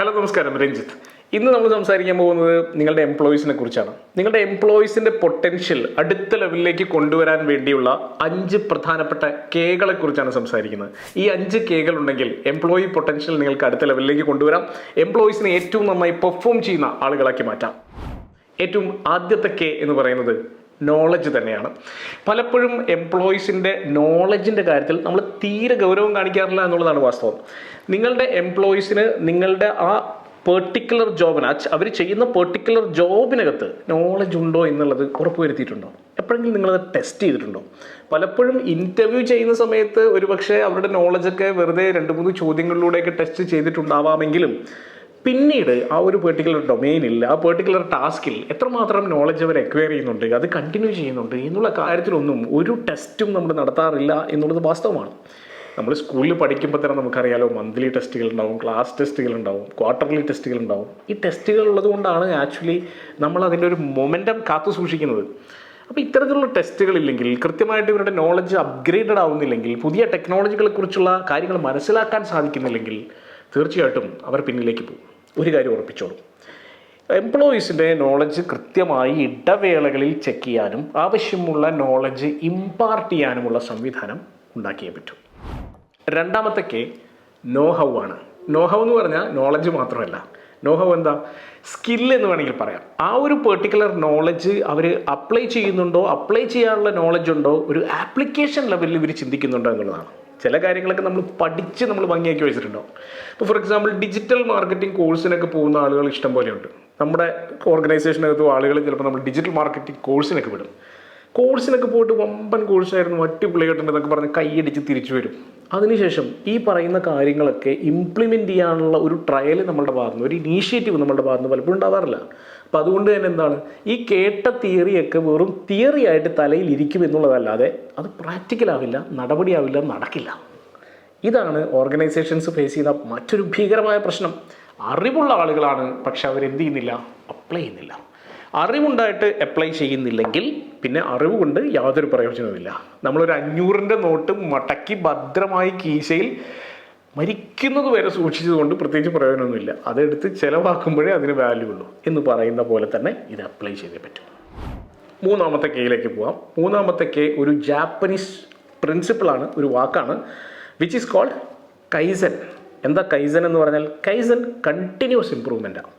Hello നമസ്കാരം, രഞ്ജിത്ത്. ഇന്ന് നമ്മൾ സംസാരിക്കാൻ പോകുന്നത് നിങ്ങളുടെ എംപ്ലോയീസിനെ കുറിച്ചാണ്. നിങ്ങളുടെ എംപ്ലോയീസിൻ്റെ പൊട്ടൻഷ്യൽ അടുത്ത ലെവലിലേക്ക് കൊണ്ടുവരാൻ വേണ്ടിയുള്ള 5 പ്രധാനപ്പെട്ട കേകളെ കുറിച്ചാണ് സംസാരിക്കുന്നത്. ഈ 5 കേകൾ ഉണ്ടെങ്കിൽ എംപ്ലോയി പൊട്ടൻഷ്യൽ നിങ്ങൾക്ക് അടുത്ത ലെവലിലേക്ക് കൊണ്ടുവരാം, എംപ്ലോയീസിനെ ഏറ്റവും നന്നായി പെർഫോം ചെയ്യുന്ന ആളുകളാക്കി മാറ്റാം. ഏറ്റവും ആദ്യത്തെ കെ എന്ന് പറയുന്നത് നോളജ് തന്നെയാണ്. പലപ്പോഴും എംപ്ലോയീസിൻ്റെ നോളജിൻ്റെ കാര്യത്തിൽ നമ്മൾ തീരെ ഗൗരവം കാണിക്കാറില്ല എന്നുള്ളതാണ് വാസ്തവം. നിങ്ങളുടെ എംപ്ലോയീസിന് നിങ്ങളുടെ ആ പെർട്ടിക്കുലർ ജോബിന് അവർ ചെയ്യുന്ന പെർട്ടിക്കുലർ ജോബിനകത്ത് നോളജ് ഉണ്ടോ എന്നുള്ളത് ഉറപ്പുവരുത്തിയിട്ടുണ്ടോ? എപ്പോഴെങ്കിലും നിങ്ങളത് ടെസ്റ്റ് ചെയ്തിട്ടുണ്ടോ? പലപ്പോഴും ഇൻ്റർവ്യൂ ചെയ്യുന്ന സമയത്ത് ഒരുപക്ഷെ അവരുടെ നോളജൊക്കെ വെറുതെ 2-3 ചോദ്യങ്ങളിലൂടെയൊക്കെ ടെസ്റ്റ് ചെയ്തിട്ടുണ്ടാവാമെങ്കിലും പിന്നീട് ആ ഒരു പെർട്ടിക്കുലർ ഡൊമെയിനിൽ, ആ പെർട്ടിക്കുലർ ടാസ്കിൽ എത്രമാത്രം നോളജ് അവർ എക്വയർ ചെയ്യുന്നുണ്ട്, അത് കണ്ടിന്യൂ ചെയ്യുന്നുണ്ട് എന്നുള്ള കാര്യത്തിലൊന്നും ഒരു ടെസ്റ്റും നമ്മൾ നടത്താറില്ല എന്നുള്ളത് വാസ്തവമാണ്. നമ്മൾ സ്കൂളിൽ പഠിക്കുമ്പോൾ തന്നെ നമുക്കറിയാലോ, മന്ത്ലി ടെസ്റ്റുകൾ ഉണ്ടാവും, ക്ലാസ് ടെസ്റ്റുകൾ ഉണ്ടാവും, ക്വാർട്ടർലി ടെസ്റ്റുകൾ ഉണ്ടാവും. ഈ ടെസ്റ്റുകൾ ഉള്ളത് കൊണ്ടാണ് ആക്ച്വലി നമ്മൾ അതിൻ്റെ ഒരു മൊമെൻറ്റം കാത്തു സൂക്ഷിക്കുന്നത്. അപ്പോൾ ഇത്തരത്തിലുള്ള ടെസ്റ്റുകളില്ലെങ്കിൽ, കൃത്യമായിട്ട് ഇവരുടെ നോളജ് അപ്ഗ്രേഡഡ് ആവുന്നില്ലെങ്കിൽ, പുതിയ ടെക്നോളജികളെ കുറിച്ചുള്ള കാര്യങ്ങൾ മനസ്സിലാക്കാൻ സാധിക്കുന്നില്ലെങ്കിൽ തീർച്ചയായിട്ടും അവർ പിന്നിലേക്ക് പോകും. ഒരു കാര്യം ഉറപ്പിച്ചോളൂ, എംപ്ലോയീസിൻ്റെ നോളജ് കൃത്യമായി ഇടവേളകളിൽ ചെക്ക് ചെയ്യാനും ആവശ്യമുള്ള നോളജ് ഇമ്പാർട്ട് ചെയ്യാനുമുള്ള സംവിധാനം ഉണ്ടാക്കിയേ പറ്റൂ. രണ്ടാമത്തെ കെ നോ ഹൗ ആണ്. നോ ഹൗ എന്ന് പറഞ്ഞാൽ നോളജ് മാത്രമല്ല, നോ ഹൗ എന്താ? സ്കില്ല് എന്ന് വേണമെങ്കിൽ പറയാം. ആ ഒരു പെർട്ടിക്കുലർ നോളജ് അവർ അപ്ലൈ ചെയ്യുന്നുണ്ടോ, അപ്ലൈ ചെയ്യാനുള്ള നോളജ് ഉണ്ടോ, ഒരു ആപ്ലിക്കേഷൻ ലെവലിൽ ഇവർ ചിന്തിക്കുന്നുണ്ടോ എന്നുള്ളതാണ്. ചില കാര്യങ്ങളൊക്കെ നമ്മൾ പഠിച്ച് നമ്മൾ ഭംഗിയാക്കി വെച്ചിട്ടുണ്ടാവും. ഇപ്പോൾ ഫോർ എക്സാമ്പിൾ ഡിജിറ്റൽ മാർക്കറ്റിംഗ് കോഴ്സിനൊക്കെ പോകുന്ന ആളുകൾ ഇഷ്ടം പോലെയുണ്ട്. നമ്മുടെ ഓർഗനൈസേഷനകത്തും ആളുകൾ ചിലപ്പോൾ നമ്മൾ ഡിജിറ്റൽ മാർക്കറ്റിംഗ് കോഴ്സിനൊക്കെ വിടും. കോഴ്സിനൊക്കെ പോയിട്ട് വമ്പൻ കോഴ്സായിരുന്നു, അടിപൊളിയായിട്ടുണ്ടെന്നൊക്കെ പറഞ്ഞ് കൈയടിച്ച് തിരിച്ചു വരും. അതിനുശേഷം ഈ പറയുന്ന കാര്യങ്ങളൊക്കെ ഇംപ്ലിമെൻറ്റ് ചെയ്യാനുള്ള ഒരു ട്രയൽ നമ്മളുടെ ഭാഗത്തുനിന്ന്, ഒരു ഇനീഷ്യേറ്റീവ് നമ്മളുടെ ഭാഗത്തുനിന്ന് പലപ്പോഴും ഉണ്ടാവാറില്ല. അപ്പം അതുകൊണ്ട് തന്നെ എന്താണ്, ഈ കേട്ട തിയറിയൊക്കെ വെറും തിയറി ആയിട്ട് തലയിൽ ഇരിക്കും എന്നുള്ളതല്ലാതെ അത് പ്രാക്ടിക്കലാവില്ല, നടപടിയാവില്ല, നടക്കില്ല. ഇതാണ് ഓർഗനൈസേഷൻസ് ഫേസ് ചെയ്യുന്ന മറ്റൊരു ഭീകരമായ പ്രശ്നം. അറിവുള്ള ആളുകളാണ്, പക്ഷെ അവരെന്ത് ചെയ്യുന്നില്ല, അപ്ലൈ ചെയ്യുന്നില്ല. അറിവുണ്ടായിട്ട് അപ്ലൈ ചെയ്യുന്നില്ലെങ്കിൽ പിന്നെ അറിവ് കൊണ്ട് യാതൊരു പ്രയോജനവുമില്ല. നമ്മളൊരു 500-ൻ്റെ നോട്ട് മടക്കി ഭദ്രമായി കീശയിൽ മരിക്കുന്നത് വരെ സൂക്ഷിച്ചതുകൊണ്ട് പ്രത്യേകിച്ച് പ്രയോജനമൊന്നുമില്ല. അതെടുത്ത് ചിലവാക്കുമ്പോഴേ അതിന് വാല്യൂ ഉള്ളൂ എന്ന് പറയുന്ന പോലെ തന്നെ ഇത് അപ്ലൈ ചെയ്തേ പറ്റും. മൂന്നാമത്തെ കെയിലേക്ക് പോവാം. മൂന്നാമത്തെ കെ ഒരു ജാപ്പനീസ് പ്രിൻസിപ്പിളാണ്, ഒരു വാക്കാണ്, വിച്ച് ഈസ് കോൾഡ് കൈസൻ. എന്താ കൈസൻ എന്ന് പറഞ്ഞാൽ? കൈസൻ കണ്ടിന്യൂസ് ഇമ്പ്രൂവ്മെൻറ്റാണ്.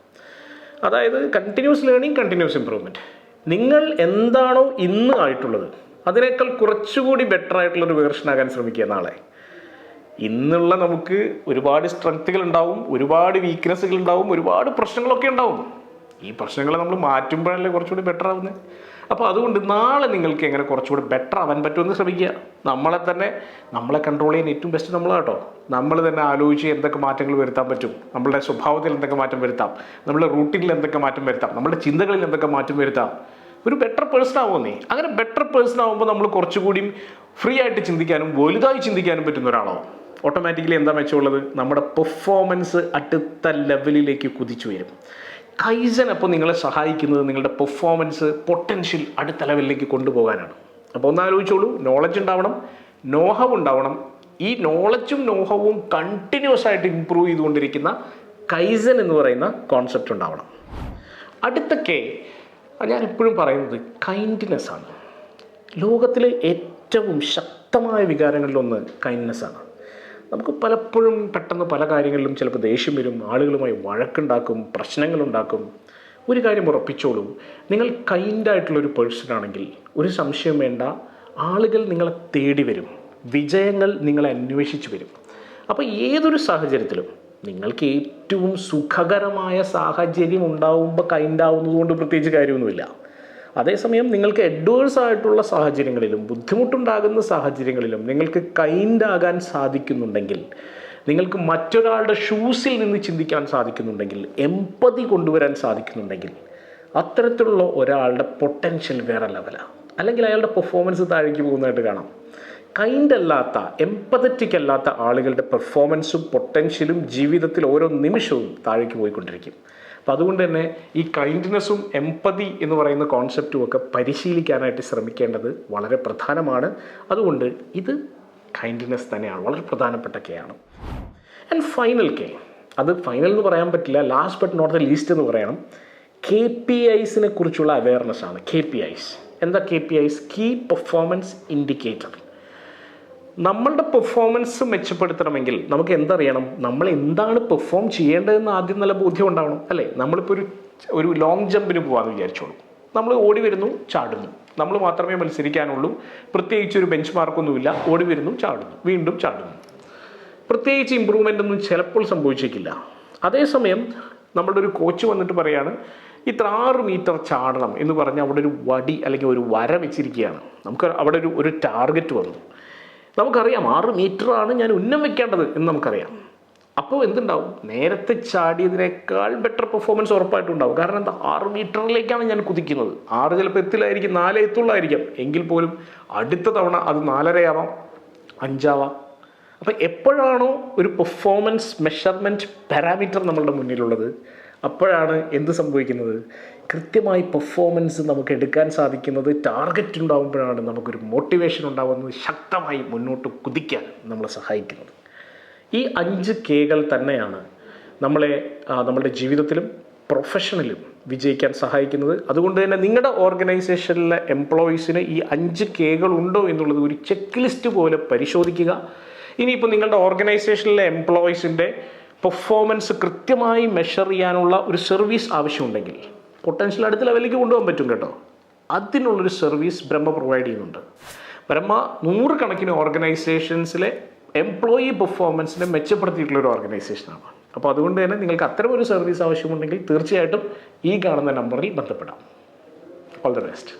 അതായത് കണ്ടിന്യൂസ് ലേണിംഗ്, കണ്ടിന്യൂസ് ഇമ്പ്രൂവ്മെൻറ്റ്. നിങ്ങൾ എന്താണോ ഇന്ന് ആയിട്ടുള്ളത് അതിനേക്കാൾ കുറച്ചുകൂടി ബെറ്റർ ആയിട്ടുള്ളൊരു വേർഷനാകാൻ ശ്രമിക്കുക നാളെ. ഇന്നുള്ള നമുക്ക് ഒരുപാട് സ്ട്രെങ്ത്തുകൾ ഉണ്ടാവും, ഒരുപാട് വീക്ക്നെസ്സുകൾ ഉണ്ടാവും, ഒരുപാട് പ്രശ്നങ്ങളൊക്കെ ഉണ്ടാവും. ഈ പ്രശ്നങ്ങൾ നമ്മൾ മാറ്റുമ്പോഴല്ലേ കുറച്ചുകൂടി ബെറ്റർ ആവുന്നത്. അപ്പോൾ അതുകൊണ്ട് നാളെ നിങ്ങൾക്ക് എങ്ങനെ കുറച്ചുകൂടി ബെറ്റർ ആവാൻ പറ്റുമെന്ന് ശ്രമിക്കുക. നമ്മളെ കൺട്രോൾ ചെയ്യാൻ ഏറ്റവും ബെസ്റ്റ് നമ്മളാട്ടോ. നമ്മൾ തന്നെ ആലോചിച്ച് എന്തൊക്കെ മാറ്റങ്ങൾ വരുത്താൻ പറ്റും, നമ്മളുടെ സ്വഭാവത്തിൽ എന്തൊക്കെ മാറ്റം വരുത്താം, നമ്മുടെ റൂട്ടീനിൽ എന്തൊക്കെ മാറ്റം വരുത്താം, നമ്മുടെ ചിന്തകളിൽ എന്തൊക്കെ മാറ്റം വരുത്താം, ഒരു ബെറ്റർ പേഴ്സൺ ആവുമെന്നേ. അങ്ങനെ ബെറ്റർ പേഴ്സൺ ആകുമ്പോൾ നമ്മൾ കുറച്ചുകൂടിയും ഫ്രീ ആയിട്ട് ചിന്തിക്കാനും വലുതായി ചിന്തിക്കാനും പറ്റുന്ന ഒരാളാവും. ഓട്ടോമാറ്റിക്കലി എന്താ മെച്ചമുള്ളത്? നമ്മുടെ പെർഫോമൻസ് അടുത്ത ലെവലിലേക്ക് കുതിച്ചു വരും. കൈസൻ അപ്പോൾ നിങ്ങളെ സഹായിക്കുന്നത് നിങ്ങളുടെ പെർഫോമൻസ് പൊട്ടൻഷ്യൽ അടുത്ത ലെവലിലേക്ക് കൊണ്ടുപോകാനാണ്. അപ്പോൾ ഒന്ന് ആലോചിച്ചോളൂ, നോളജ് ഉണ്ടാവണം, നോഹവ് ഉണ്ടാവണം. ഈ നോളജും നോഹവും കണ്ടിന്യൂസ് ആയിട്ട് ഇമ്പ്രൂവ് ചെയ്തുകൊണ്ടിരിക്കുന്ന കൈസൻ എന്ന് പറയുന്ന കോൺസെപ്റ്റ് ഉണ്ടാവണം. അടുത്ത കെ ഞാൻ എപ്പോഴും പറയുന്നത് കൈൻഡ്നെസ് ആണ്. ലോകത്തിലെ ഏറ്റവും ശക്തമായ വികാരങ്ങളിലൊന്ന് കൈൻഡ്നെസ് ആണ്. നമുക്ക് പലപ്പോഴും പെട്ടെന്ന് പല കാര്യങ്ങളിലും ചിലപ്പോൾ ദേഷ്യം വരും, ആളുകളുമായി വഴക്കുണ്ടാക്കും, പ്രശ്നങ്ങളുണ്ടാക്കും. ഒരു കാര്യം ഉറപ്പിച്ചോളൂ, നിങ്ങൾ കൈൻഡായിട്ടുള്ളൊരു പേഴ്സൺ ആണെങ്കിൽ ഒരു സംശയം വേണ്ട, ആളുകൾ നിങ്ങളെ തേടി വരും, വിജയങ്ങൾ നിങ്ങളെ അന്വേഷിച്ച് വരും. അപ്പോൾ ഏതൊരു സാഹചര്യത്തിലും നിങ്ങൾക്ക് ഏറ്റവും സുഖകരമായ സാഹചര്യം ഉണ്ടാവുമ്പോൾ കൈൻഡാവുന്നത് കൊണ്ട് പ്രത്യേകിച്ച് കാര്യമൊന്നുമില്ല. അതേസമയം നിങ്ങൾക്ക് അഡ്വേഴ്സ് ആയിട്ടുള്ള സാഹചര്യങ്ങളിലും ബുദ്ധിമുട്ടുണ്ടാകുന്ന സാഹചര്യങ്ങളിലും നിങ്ങൾക്ക് കൈൻഡാകാൻ സാധിക്കുന്നുണ്ടെങ്കിൽ, നിങ്ങൾക്ക് മറ്റൊരാളുടെ ഷൂസിൽ നിന്ന് ചിന്തിക്കാൻ സാധിക്കുന്നുണ്ടെങ്കിൽ, എമ്പതി കൊണ്ടുവരാൻ സാധിക്കുന്നുണ്ടെങ്കിൽ, അത്തരത്തിലുള്ള ഒരാളുടെ പൊട്ടൻഷ്യൽ വേറെ ലെവലാണ്. അല്ലെങ്കിൽ അയാളുടെ പെർഫോമൻസ് താഴേക്ക് പോകുന്നതായിട്ട് കാണാം. കൈൻഡ് അല്ലാത്ത, എംപതറ്റിക് അല്ലാത്ത ആളുകളുടെ പെർഫോമൻസും പൊട്ടൻഷ്യലും ജീവിതത്തിൽ ഓരോ നിമിഷവും താഴേക്ക് പോയിക്കൊണ്ടിരിക്കും. അപ്പോൾ അതുകൊണ്ട് തന്നെ ഈ കൈൻഡ്നെസ്സും എംപതി എന്ന് പറയുന്ന കോൺസെപ്റ്റും ഒക്കെ പരിശീലിക്കാനായിട്ട് ശ്രമിക്കേണ്ടത് വളരെ പ്രധാനമാണ്. അതുകൊണ്ട് ഇത് കൈൻഡ്നെസ് തന്നെയാണ് വളരെ പ്രധാനപ്പെട്ട കെ ആണ്. ആൻഡ് ഫൈനൽ കെ, അത് ഫൈനൽ എന്ന് പറയാൻ പറ്റില്ല, last but not the least എന്ന് പറയണം. KPIs കുറിച്ചുള്ള അവയർനെസ് ആണ്. KPIs എന്താ? KPIs key performance indicator. നമ്മളുടെ പെർഫോമൻസ് മെച്ചപ്പെടുത്തണമെങ്കിൽ നമുക്ക് എന്തറിയണം? നമ്മൾ എന്താണ് പെർഫോം ചെയ്യേണ്ടതെന്ന് ആദ്യം നല്ല ബോധ്യം ഉണ്ടാവണം, അല്ലേ? നമ്മളിപ്പോൾ ഒരു ലോങ് ജമ്പിന് പോകാമെന്ന് വിചാരിച്ചോളൂ. നമ്മൾ ഓടി വരുന്നു, ചാടുന്നു, നമ്മൾ മാത്രമേ മത്സരിക്കാനുള്ളൂ, പ്രത്യേകിച്ച് ഒരു ബെഞ്ച് മാർക്കൊന്നുമില്ല. ഓടി വരുന്നു, ചാടുന്നു, വീണ്ടും ചാടുന്നു. പ്രത്യേകിച്ച് ഇമ്പ്രൂവ്മെൻ്റ് ഒന്നും ചിലപ്പോൾ സംഭവിച്ചേക്കില്ല. അതേസമയം നമ്മളുടെ ഒരു കോച്ച് വന്നിട്ട് പറയാണ് ഇത്ര 6 മീറ്റർ ചാടണം എന്ന് പറഞ്ഞ് അവിടെ ഒരു വടി അല്ലെങ്കിൽ ഒരു വര വെച്ചിരിക്കുകയാണ്. നമുക്ക് അവിടെ ഒരു ടാർഗറ്റ് വന്നു. നമുക്കറിയാം 6 മീറ്ററാണ് ഞാൻ ഉന്നം വെക്കേണ്ടത് എന്ന് നമുക്കറിയാം. അപ്പോൾ എന്തുണ്ടാവും? നേരത്തെ ചാടിയതിനേക്കാൾ ബെറ്റർ പെർഫോമൻസ് ഉറപ്പായിട്ടുണ്ടാവും. കാരണം എന്താ? 6 മീറ്ററിലേക്കാണ് ഞാൻ കുതിക്കുന്നത്. 6 ചിലപ്പോൾ എത്തില്ലായിരിക്കും, 4 എത്തുള്ളായിരിക്കും. എങ്കിൽ പോലും അടുത്ത തവണ അത് 4.5 ആവാം, 5 ആവാം. അപ്പം എപ്പോഴാണോ ഒരു പെർഫോമൻസ് മെഷർമെൻറ്റ് പാരാമീറ്റർ നമ്മളുടെ മുന്നിലുള്ളത്, അപ്പോഴാണ് എന്ത് സംഭവിക്കുന്നത്? കൃത്യമായി പെർഫോമൻസ് നമുക്ക് എടുക്കാൻ സാധിക്കുന്നത്. ടാർഗറ്റ് ഉണ്ടാകുമ്പോഴാണ് നമുക്കൊരു മോട്ടിവേഷൻ ഉണ്ടാകുന്നത്, ശക്തമായി മുന്നോട്ട് കുതിക്കാൻ നമ്മളെ സഹായിക്കുന്നത്. ഈ 5 Kകൾ തന്നെയാണ് നമ്മളുടെ ജീവിതത്തിലും പ്രൊഫഷണലും വിജയിക്കാൻ സഹായിക്കുന്നത്. അതുകൊണ്ട് തന്നെ നിങ്ങളുടെ ഓർഗനൈസേഷനിലെ എംപ്ലോയീസിന് ഈ 5 Kകൾ ഉണ്ടോ എന്നുള്ളത് ഒരു ചെക്ക് ലിസ്റ്റ് പോലെ പരിശോധിക്കുക. ഇനിയിപ്പോൾ നിങ്ങളുടെ ഓർഗനൈസേഷനിലെ എംപ്ലോയീസിൻ്റെ പെർഫോമൻസ് കൃത്യമായി മെഷർ ചെയ്യാനുള്ള ഒരു സർവീസ് ആവശ്യമുണ്ടെങ്കിൽ പൊട്ടൻഷ്യൽ അടുത്ത ലെവലിലേക്ക് കൊണ്ടുപോകാൻ പറ്റും കേട്ടോ. അതിനുള്ളൊരു സർവീസ് ബ്രഹ്മ പ്രൊവൈഡ് ചെയ്യുന്നുണ്ട്. ബ്രഹ്മ 100 കണക്കിന് ഓർഗനൈസേഷൻസിലെ എംപ്ലോയി പെർഫോമൻസിനെ മെച്ചപ്പെടുത്തിയിട്ടുള്ളൊരു ഓർഗനൈസേഷനാണ്. അപ്പോൾ അതുകൊണ്ട് തന്നെ നിങ്ങൾക്ക് അത്തരമൊരു സർവീസ് ആവശ്യമുണ്ടെങ്കിൽ തീർച്ചയായിട്ടും ഈ കാണുന്ന നമ്പറിൽ ബന്ധപ്പെടാം. All the best.